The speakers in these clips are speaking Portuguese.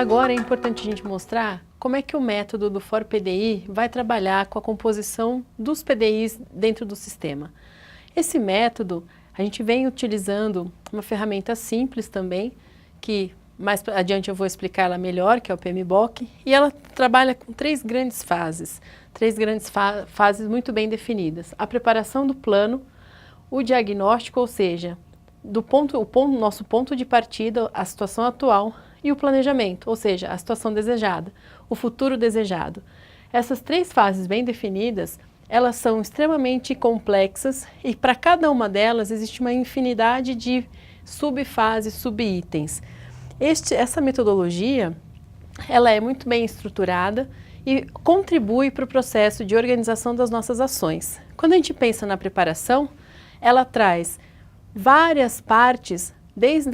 Agora é importante a gente mostrar como é que o método do For PDI vai trabalhar com a composição dos PDIs dentro do sistema. Esse método, a gente vem utilizando uma ferramenta simples também, que mais adiante eu vou explicar ela melhor, que é o PMBOK, e ela trabalha com três grandes fases muito bem definidas. A preparação do plano, o diagnóstico, ou seja, nosso ponto de partida, a situação atual, e o planejamento, ou seja, a situação desejada, o futuro desejado. Essas três fases bem definidas, elas são extremamente complexas e para cada uma delas existe uma infinidade de subfases, subitens. Essa metodologia, ela é muito bem estruturada e contribui para o processo de organização das nossas ações. Quando a gente pensa na preparação, ela traz várias partes, desde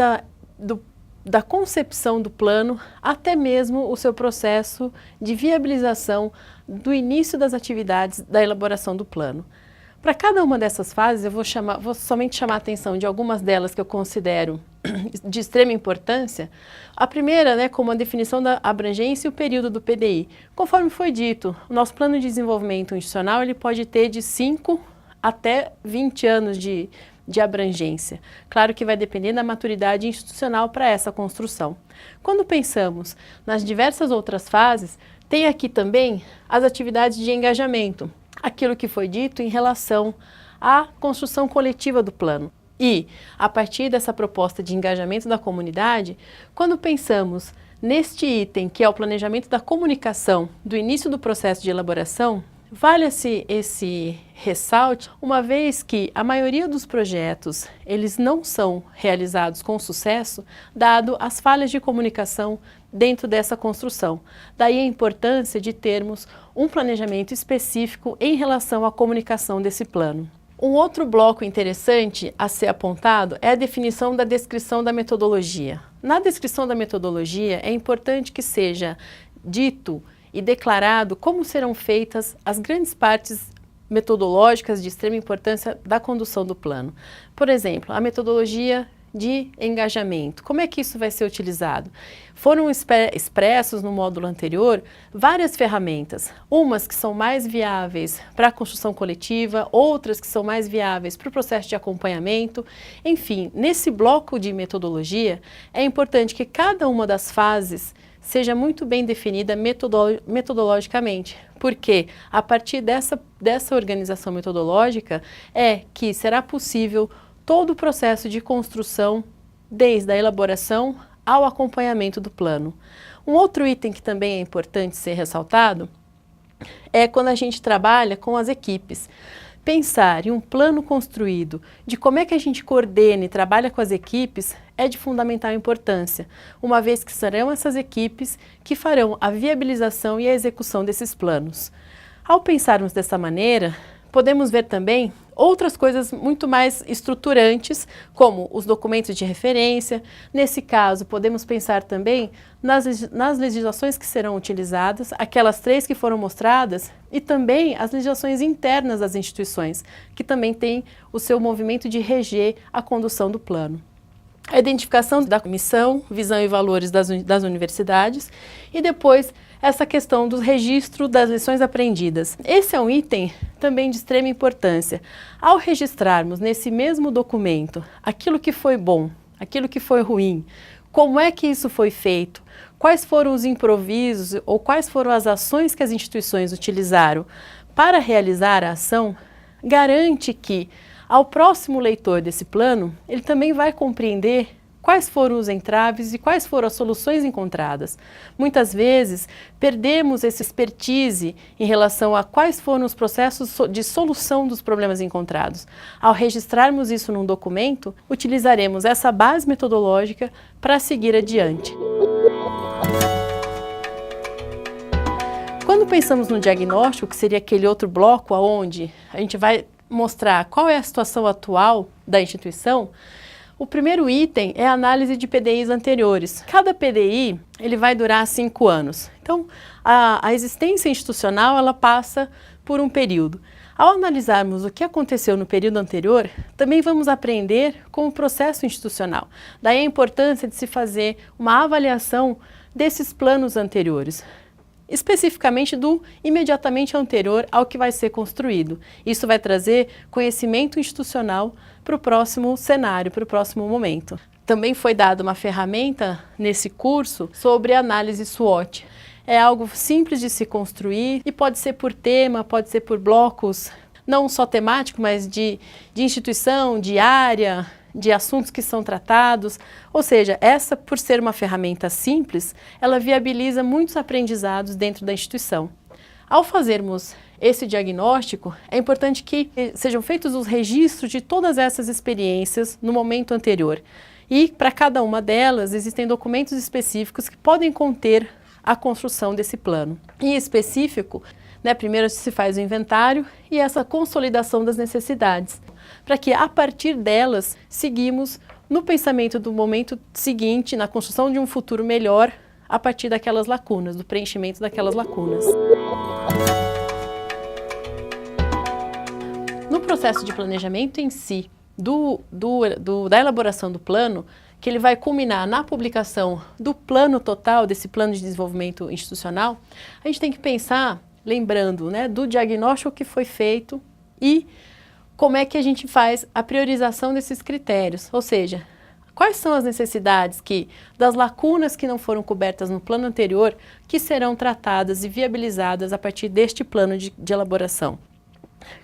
da concepção do plano até mesmo o seu processo de viabilização do início das atividades da elaboração do plano. Para cada uma dessas fases, eu vou somente chamar a atenção de algumas delas que eu considero de extrema importância. A primeira, como a definição da abrangência e o período do PDI. Conforme foi dito, o nosso plano de desenvolvimento institucional ele pode ter de 5 até 20 anos de abrangência. Claro que vai depender da maturidade institucional para essa construção. Quando pensamos nas diversas outras fases, tem aqui também as atividades de engajamento, aquilo que foi dito em relação à construção coletiva do plano. E, a partir dessa proposta de engajamento da comunidade, quando pensamos neste item, que é o planejamento da comunicação do início do processo de elaboração, vale-se esse ressalte, uma vez que a maioria dos projetos, eles não são realizados com sucesso, dado as falhas de comunicação dentro dessa construção. Daí a importância de termos um planejamento específico em relação à comunicação desse plano. Um outro bloco interessante a ser apontado é a definição da descrição da metodologia. Na descrição da metodologia, é importante que seja dito e declarado como serão feitas as grandes partes metodológicas de extrema importância da condução do plano. Por exemplo, a metodologia de engajamento. Como é que isso vai ser utilizado? Foram expressos no módulo anterior várias ferramentas, umas que são mais viáveis para a construção coletiva, outras que são mais viáveis para o processo de acompanhamento. Enfim, nesse bloco de metodologia, é importante que cada uma das fases seja muito bem definida metodologicamente, porque a partir dessa organização metodológica é que será possível todo o processo de construção, desde a elaboração ao acompanhamento do plano. Um outro item que também é importante ser ressaltado é quando a gente trabalha com as equipes. Pensar em um plano construído, de como é que a gente coordena e trabalha com as equipes, é de fundamental importância, uma vez que serão essas equipes que farão a viabilização e a execução desses planos. Ao pensarmos dessa maneira, podemos ver também outras coisas muito mais estruturantes, como os documentos de referência. Nesse caso, podemos pensar também nas legislações que serão utilizadas, aquelas três que foram mostradas, e também as legislações internas das instituições, que também têm o seu movimento de reger a condução do plano. A identificação da missão, visão e valores das universidades e depois essa questão do registro das lições aprendidas. Esse é um item também de extrema importância. Ao registrarmos nesse mesmo documento aquilo que foi bom, aquilo que foi ruim, como é que isso foi feito, quais foram os improvisos ou quais foram as ações que as instituições utilizaram para realizar a ação, garante que ao próximo leitor desse plano, ele também vai compreender quais foram os entraves e quais foram as soluções encontradas. Muitas vezes, perdemos essa expertise em relação a quais foram os processos de solução dos problemas encontrados. Ao registrarmos isso num documento, utilizaremos essa base metodológica para seguir adiante. Quando pensamos no diagnóstico, que seria aquele outro bloco onde a gente vai mostrar qual é a situação atual da instituição, o primeiro item é a análise de PDIs anteriores. Cada PDI ele vai durar 5 anos. Então, a existência institucional ela passa por um período. Ao analisarmos o que aconteceu no período anterior, também vamos aprender com o processo institucional. Daí a importância de se fazer uma avaliação desses planos anteriores, especificamente do imediatamente anterior ao que vai ser construído. Isso vai trazer conhecimento institucional para o próximo cenário, para o próximo momento. Também foi dada uma ferramenta nesse curso sobre análise SWOT. É algo simples de se construir e pode ser por tema, pode ser por blocos, não só temático, mas de instituição, de área, de assuntos que são tratados. Ou seja, essa, por ser uma ferramenta simples, ela viabiliza muitos aprendizados dentro da instituição. Ao fazermos esse diagnóstico, é importante que sejam feitos os registros de todas essas experiências no momento anterior. E para cada uma delas existem documentos específicos que podem conter a construção desse plano. Em específico, primeiro se faz o inventário e essa consolidação das necessidades, para que a partir delas seguimos no pensamento do momento seguinte, na construção de um futuro melhor, a partir daquelas lacunas, do preenchimento daquelas lacunas. No processo de planejamento em si, da elaboração do plano, que ele vai culminar na publicação do plano total, desse plano de desenvolvimento institucional, a gente tem que pensar, lembrando, do diagnóstico que foi feito e como é que a gente faz a priorização desses critérios, ou seja, quais são as necessidades das lacunas que não foram cobertas no plano anterior, que serão tratadas e viabilizadas a partir deste plano de elaboração.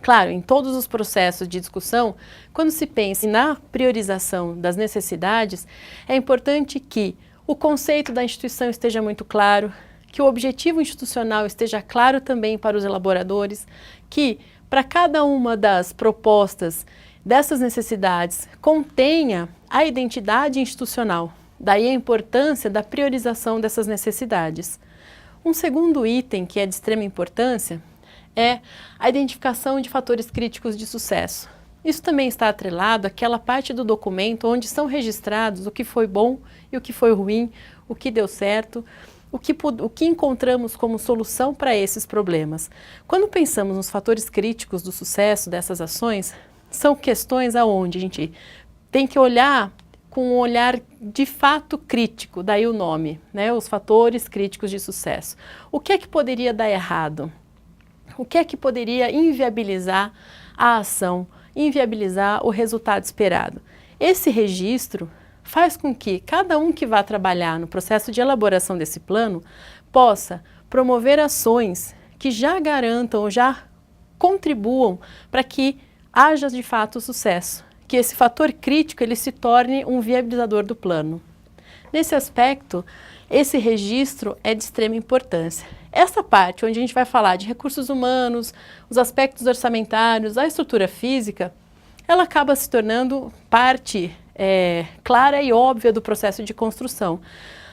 Claro, em todos os processos de discussão, quando se pensa na priorização das necessidades, é importante que o conceito da instituição esteja muito claro, que o objetivo institucional esteja claro também para os elaboradores, que para cada uma das propostas dessas necessidades contenha a identidade institucional. Daí a importância da priorização dessas necessidades. Um segundo item que é de extrema importância é a identificação de fatores críticos de sucesso. Isso também está atrelado àquela parte do documento onde são registrados o que foi bom e o que foi ruim, o que deu certo, o que encontramos como solução para esses problemas. Quando pensamos nos fatores críticos do sucesso dessas ações, são questões aonde a gente tem que olhar com um olhar de fato crítico, daí o nome, os fatores críticos de sucesso. O que é que poderia dar errado? O que é que poderia inviabilizar a ação, inviabilizar o resultado esperado? Esse registro faz com que cada um que vá trabalhar no processo de elaboração desse plano possa promover ações que já garantam ou já contribuam para que haja de fato sucesso, que esse fator crítico ele se torne um viabilizador do plano. Nesse aspecto, esse registro é de extrema importância. Essa parte onde a gente vai falar de recursos humanos, os aspectos orçamentários, a estrutura física, ela acaba se tornando parte clara e óbvia do processo de construção.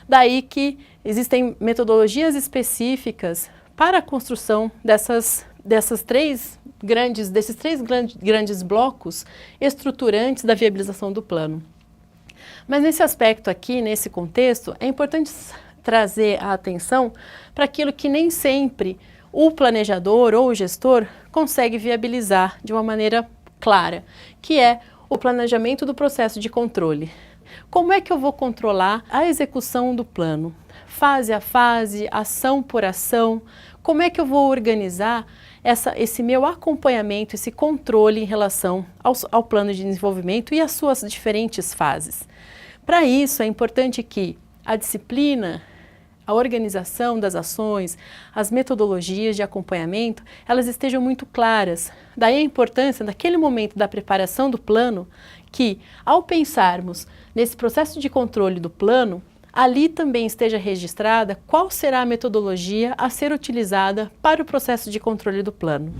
Daí que existem metodologias específicas para a construção desses três grandes blocos estruturantes da viabilização do plano. Mas nesse aspecto aqui, nesse contexto, é importante trazer a atenção para aquilo que nem sempre o planejador ou o gestor consegue viabilizar de uma maneira clara, que é o planejamento do processo de controle. Como é que eu vou controlar a execução do plano? Fase a fase, ação por ação, como é que eu vou organizar esse meu acompanhamento, esse controle em relação ao plano de desenvolvimento e as suas diferentes fases? Para isso, é importante que a disciplina, a organização das ações, as metodologias de acompanhamento, elas estejam muito claras. Daí a importância, naquele momento da preparação do plano, que ao pensarmos nesse processo de controle do plano, ali também esteja registrada qual será a metodologia a ser utilizada para o processo de controle do plano.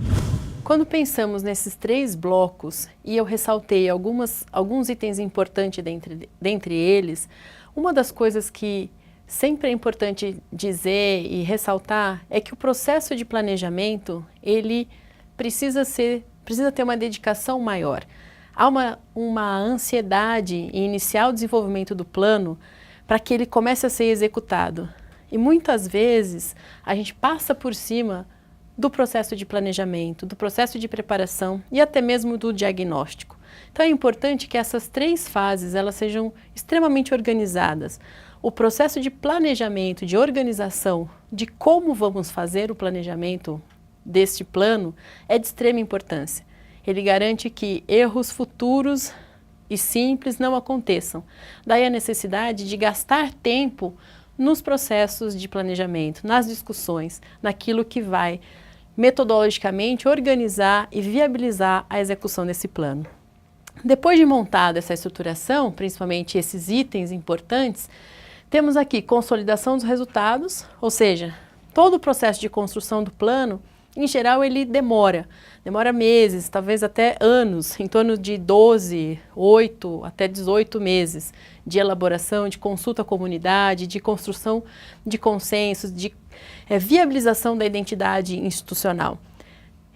Quando pensamos nesses três blocos, e eu ressaltei alguns itens importantes dentre eles, uma das coisas que sempre é importante dizer e ressaltar é que o processo de planejamento, ele precisa ter uma dedicação maior. Há uma ansiedade em iniciar o desenvolvimento do plano para que ele comece a ser executado. E muitas vezes a gente passa por cima do processo de planejamento, do processo de preparação e até mesmo do diagnóstico. Então é importante que essas três fases elas sejam extremamente organizadas. o processo de planejamento, de organização, de como vamos fazer o planejamento deste plano é de extrema importância. Ele garante que erros futuros e simples não aconteçam. Daí a necessidade de gastar tempo nos processos de planejamento, nas discussões, naquilo que vai metodologicamente organizar e viabilizar a execução desse plano. Depois de montada essa estruturação, principalmente esses itens importantes, temos aqui consolidação dos resultados, ou seja, todo o processo de construção do plano, em geral, ele demora meses, talvez até anos, em torno de 12, 8 até 18 meses de elaboração, de consulta à comunidade, de construção de consensos, de viabilização da identidade institucional.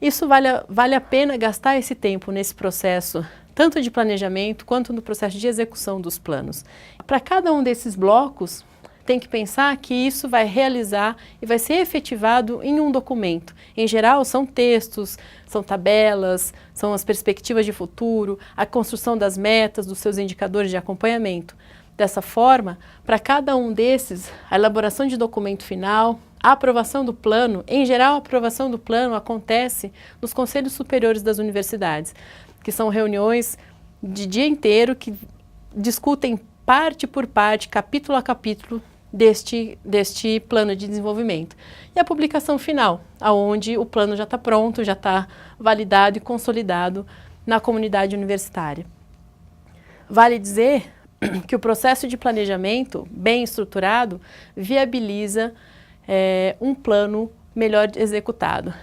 Isso vale a pena gastar esse tempo nesse processo, tanto de planejamento quanto no processo de execução dos planos. Para cada um desses blocos, tem que pensar que isso vai realizar e vai ser efetivado em um documento. Em geral, são textos, são tabelas, são as perspectivas de futuro, a construção das metas, dos seus indicadores de acompanhamento. Dessa forma, para cada um desses, a elaboração de documento final, a aprovação do plano, em geral, a aprovação do plano acontece nos conselhos superiores das universidades, que são reuniões de dia inteiro que discutem parte por parte, capítulo a capítulo, deste plano de desenvolvimento. E a publicação final, onde o plano já está pronto, já está validado e consolidado na comunidade universitária. Vale dizer que o processo de planejamento bem estruturado viabiliza um plano melhor executado.